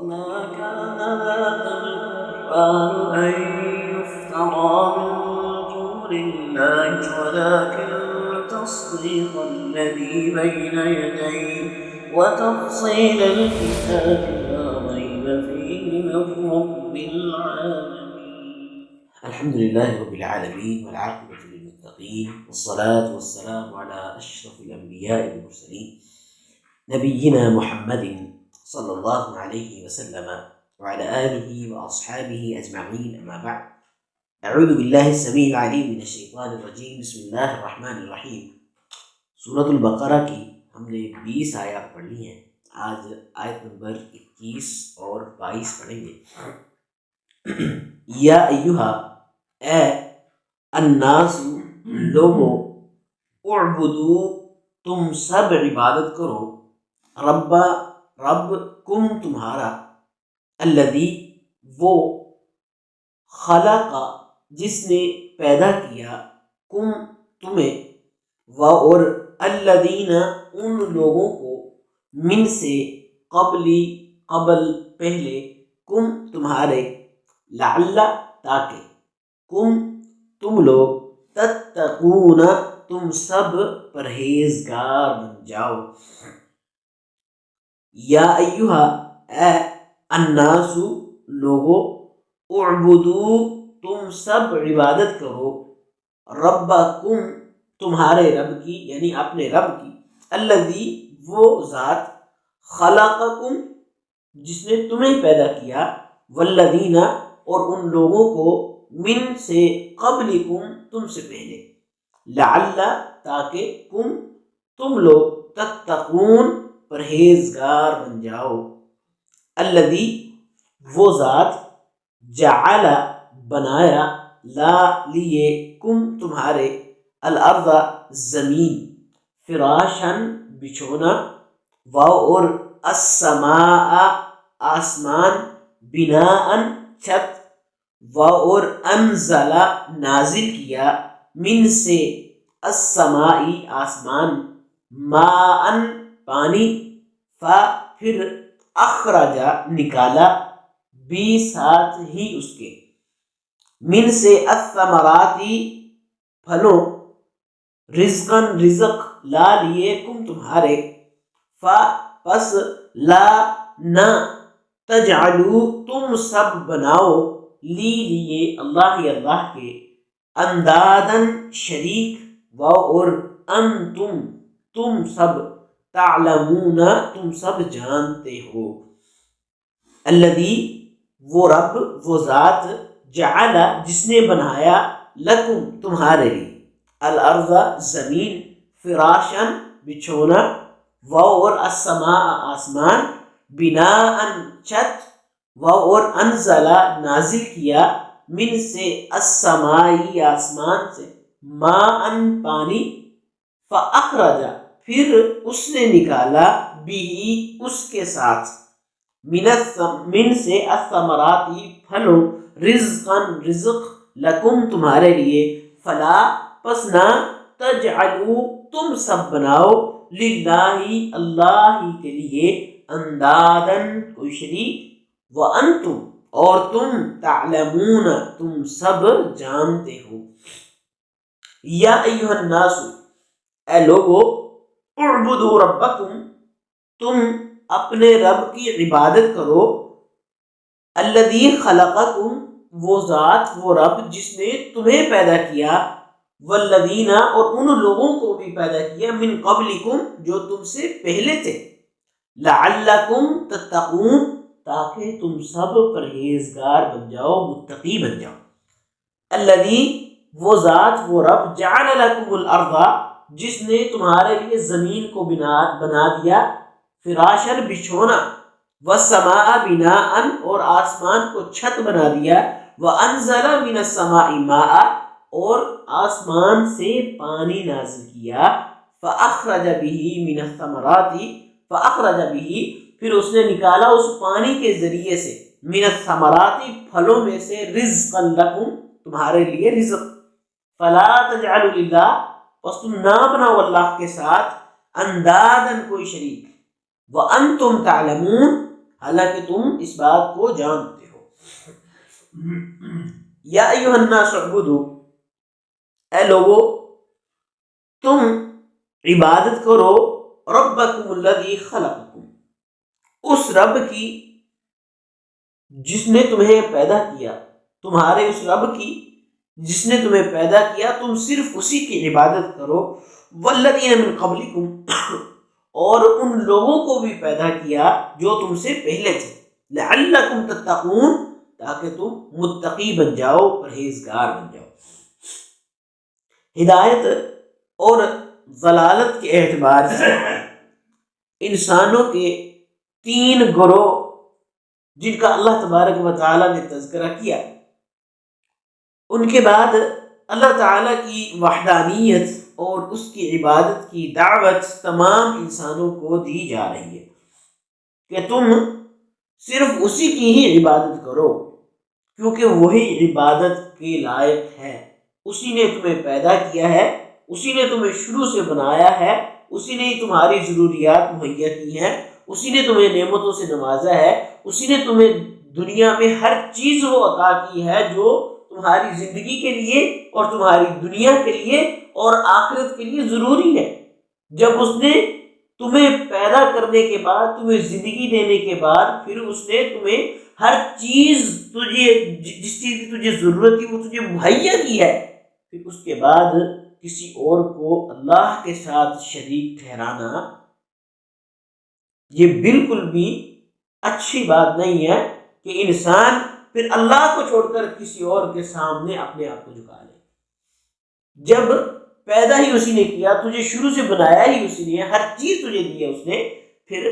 وما كان هذا القرآن أن يفترى من دون الله ولكن تصديق الذي بين يديه وتفصيل الكتاب لا ريب فيه من رب العالمين. الحمد لله رب العالمين والعاقبة للمتقين والصلاة والسلام على أشرف الأنبياء والمرسلين نبينا محمد صلى الله عليه وسلم وعلى آله وأصحابه أجمعين. أما بعد، أعوذ بالله السميع العليم من الشيطان الرجيم. بسم الله الرحمن الرحیم. سورۃ البقرہ کی ہم نے 20 آیات پڑھی ہیں. آج آیت نمبر 21 اور 22 پڑھیں گے. یا ایہا، اے الناس لوگو، اعبدو تم سب عبادت کرو، رب کم تمہارا، الذی وہ، خلق جس نے پیدا کیا، کم تمہیں، اور الذین ان لوگوں کو، من سے قبل پہلے، کم تمہارے، لعل تاکہ، کم تم لوگ، تتقون تم سب پرہیزگار بن جاؤ. یا ایہا، اے الناس لوگو، اعبدو تم سب عبادت کرو، ربکم تمہارے رب کی، یعنی اپنے رب کی، الذی وہ ذات، خلقکم جس نے تمہیں پیدا کیا، والذین اور ان لوگوں کو، من سے قبلکم تم سے پہلے، لعل تاکہ، کم تم لوگ، تتقون پرہیزگار بن جاؤ. الذی وہ ذات، جعل بنایا، لا لیے، کم تمہارے، الارض زمین، فراشن بچھونا، اور السماء آسمان، بناء چھت، اور انزل نازل کیا، من سے السماء آسمان، ماء پانی، پھر اخرجا نکالا، بھی ساتھ ہی اس کے، من سے الثمرات پھلوں، رزقاً رزق، لا لیے، کم تمہارے، پس لا نہ، تجعلوا تم سب بناؤ، لیے اللہ کے، اندادن شریک، اور انتم تم سب، تعلمون تم سب جانتے ہو. الذی وہ رب، وہ ذات، جعل جس نے بنایا، لکم تمہارے لیے، الارض زمین، فراشن بچھونا، اور السماء آسمان، بناء چھت، اور انزل نازل کیا، من سے السماء آسمان سے، ماء پانی، فاخرج پھر اس نے نکالا، بھی اس کے ساتھ، من سے الثمرات پھلوں، رزقاً رزق، لکم تمہارے لیے، فلا پس نہ، تجعلوا تم سب بناؤ، للہ اللہ ہی کے لیے، اندادن کوئی شریک، وانتم اور تم، تعلمون تم سب جانتے ہو. یا ایھا الناس، اے لوگو، اعبدوا ربکم تم اپنے رب کی عبادت کرو، الذی خلقکم وہ ذات، وہ رب جس نے تمہیں پیدا کیا، والذین اور ان لوگوں کو بھی پیدا کیا، من قبلکم جو تم سے پہلے تھے، لعلکم تتقون تاکہ تم سب پرہیزگار بن جاؤ، متقی بن جاؤ. الذی وہ ذات، وہ رب، جعل لکم الارض جس نے تمہارے لیے زمین کو بنا دیا، فراشن بچھونا، والسماء بناء اور آسمان کو چھت بنا دیا، وانزل من السماء ماء اور آسمان سے پانی نازل کیا، فاخرج به من الثمرات فاخرج به پھر اس نے نکالا اس پانی کے ذریعے سے، من الثمرات پھلوں میں سے، رزقا لکم تمہارے لیے رزق، فلا تجعلوا للہ پس تم نہ بناؤ اللہ کے ساتھ، اندادن کوئی شریک، وانتم تعلمون حالانکہ تم اس بات کو جانتے ہو۔ یا ایھا الناس اعبدوا، اے لوگو تم عبادت کرو ربکم الذی خلقکم، اس رب کی جس نے تمہیں پیدا کیا، تمہارے اس رب کی جس نے تمہیں پیدا کیا، تم صرف اسی کی عبادت کرو، والذین من قبلکم، اور ان لوگوں کو بھی پیدا کیا جو تم سے پہلے تھے، لعلکم تتقون، تاکہ تم متقی بن جاؤ، پرہیزگار بن جاؤ۔ ہدایت اور ضلالت کے اعتبار سے انسانوں کے تین گروہ جن کا اللہ تبارک و تعالیٰ نے تذکرہ کیا، ان کے بعد اللہ تعالیٰ کی وحدانیت اور اس کی عبادت کی دعوت تمام انسانوں کو دی جا رہی ہے کہ تم صرف اسی کی ہی عبادت کرو، کیونکہ وہی عبادت کے لائق ہے، اسی نے تمہیں پیدا کیا ہے، اسی نے تمہیں شروع سے بنایا ہے، اسی نے تمہاری ضروریات مہیا کی ہیں، اسی نے تمہیں نعمتوں سے نوازا ہے، اسی نے تمہیں دنیا میں ہر چیز وہ عطا کی ہے جو تمہاری زندگی کے لیے اور تمہاری دنیا کے لیے اور آخرت کے لیے ضروری ہے۔ جب اس نے تمہیں پیدا کرنے کے بعد، تمہیں زندگی دینے کے بعد، پھر اس نے تمہیں ہر چیز تجھے جس چیز کی تجھے ضرورت تھی وہ تجھے مہیا کی ہے، پھر اس کے بعد کسی اور کو اللہ کے ساتھ شریک ٹھہرانا یہ بالکل بھی اچھی بات نہیں ہے کہ انسان پھر اللہ کو چھوڑ کر کسی اور کے سامنے اپنے آپ کو جھکا لے۔ جب پیدا ہی اسی نے کیا، تجھے شروع سے بنایا ہی اسی نے، ہر چیز تجھے دی ہے اس نے، پھر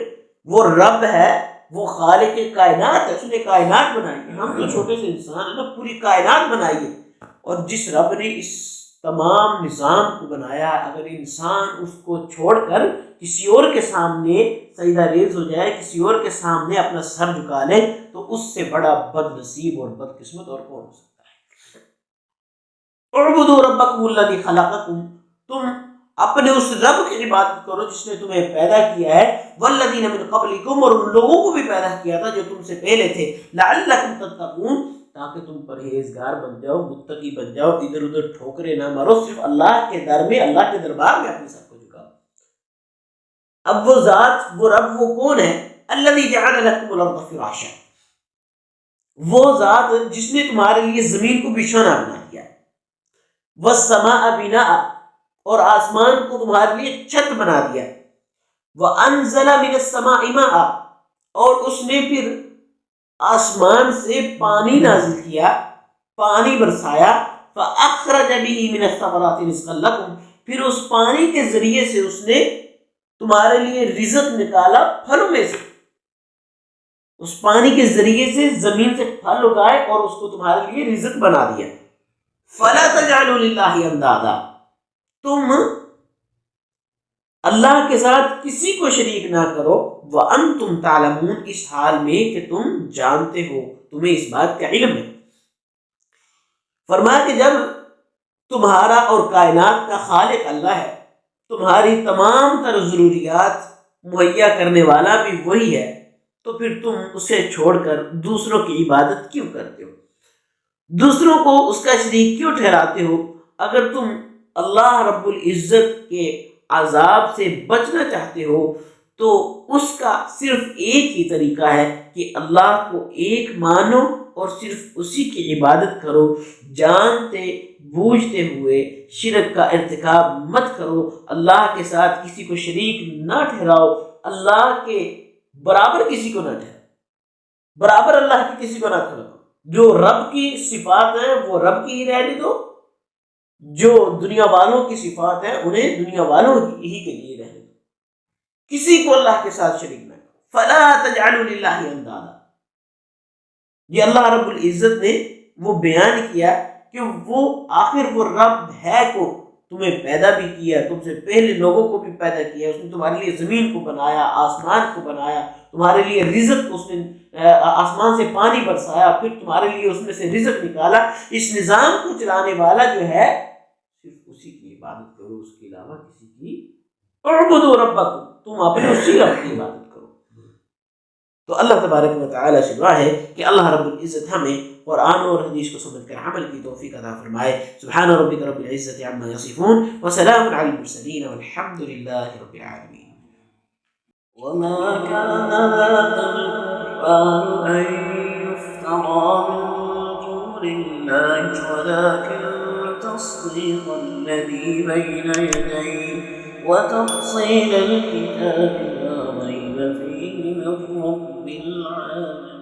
وہ رب ہے، وہ خالق کائنات ہے، اس نے کائنات بنائی ہے۔ ہم تو چھوٹے سے انسان ہیں نا، پوری کائنات بنائی ہے، اور جس رب نے اس تمام نظام کو بنایا، اگر انسان اس کو چھوڑ کر کسی اور کے سامنے سجدہ ریز ہو جائے، کسی اور کے سامنے اپنا سر جھکا لے، تو اس سے بڑا بد نصیب اور بد قسمت اور کون ہو سکتا ہے۔ اعبدوا ربکم الذی خلقکم، تم اپنے اس رب کی عبادت کرو جس نے تمہیں پیدا کیا ہے، والذین من قبلکم، اور ان لوگوں کو بھی پیدا کیا تھا جو تم سے پہلے تھے، لعلکم تتقون، تاکہ تم پرہیزگار بن جاؤ، متقی بن جاؤ، ادھر ادھر ٹھوکرے نہ مارو، صرف اللہ کے در میں، اللہ کے دربار میں اپنے سر کو جھکاؤ۔ اب وہ ذات، وہ رب، وہ کون ہے؟ الذی جعل لکم الارض فراشا، وہ ذات جس نے تمہارے لیے زمین کو بچھونا بنا دیا، والسماء بناء، اور آسمان کو تمہارے لیے چھت بنا دیا، وانزل من السماء ماء، اور اس نے پھر آسمان سے پانی نازل کیا، پانی برسایا، فاخرج به من الثمرات رزقا لكم، پھر اس پانی کے ذریعے سے اس نے تمہارے لیے رزق نکالا پھلوں میں سے، اس پانی کے ذریعے سے زمین سے پھل اگائے اور اس کو تمہارے لیے رزق بنا دیا۔ فلا تجعلوا للہ اندادا، تم اللہ کے ساتھ کسی کو شریک نہ کرو، وانتم تعلمون، اس حال میں کہ تم جانتے ہو، تمہیں اس بات کا علم ہے۔ فرمایا کہ جب تمہارا اور کائنات کا خالق اللہ ہے، تمہاری تمام تر ضروریات مہیا کرنے والا بھی وہی ہے، تو پھر تم اسے چھوڑ کر دوسروں کی عبادت کیوں کرتے ہو؟ دوسروں کو اس کا شریک کیوں ٹھہراتے ہو؟ اگر تم اللہ رب العزت کے عذاب سے بچنا چاہتے ہو تو اس کا صرف ایک ہی طریقہ ہے کہ اللہ کو ایک مانو اور صرف اسی کی عبادت کرو، جانتے بوجھتے ہوئے شرک کا ارتکاب مت کرو، اللہ کے ساتھ کسی کو شریک نہ ٹھہراؤ، اللہ کے برابر کسی کو نہ ٹھہراؤ، برابر اللہ کی کسی کو نہ ٹھہراؤ۔ جو رب کی صفات ہیں وہ رب کی ہی رہنے دو، جو دنیا والوں کی صفات ہیں انہیں دنیا والوں ہی کے لیے رہنے دو، کسی کو اللہ کے ساتھ شریک نہ کرو۔ فلا تجعلوا للہ اندادا، یہ اللہ رب العزت نے وہ بیان کیا کہ وہ آخر وہ رب ہے کو تمہیں پیدا بھی کیا، تم سے پہلے لوگوں کو بھی پیدا کیا، اس نے تمہارے لیے زمین کو بنایا، آسمان کو بنایا، تمہارے لیے رزق، اس نے آسمان سے پانی برسایا، پھر تمہارے لیے اس میں سے رزق نکالا۔ اس نظام کو چلانے والا جو ہے صرف اسی کی عبادت کرو، اس کے علاوہ کسی کی اعبدوا ربکم، تم اپنے اسی رب کی عبادت کرو۔ تو اللہ تبارک و تعالیٰ سے دعا ہے کہ اللہ رب العزت ہمیں قرآن اور حدیث کو سمجھ کر عمل کی توفیق عطا فرمائے. سبحان ربک رب العزت عما یصفون وسلام علی المرسلین والحمد للہ رب العالمین. وما كان هذا القرآن أن يفترى من دون الله ولكن تصديق الذي بين يديه وتفصيل الكتاب لا ريب فيه من رب العالمين.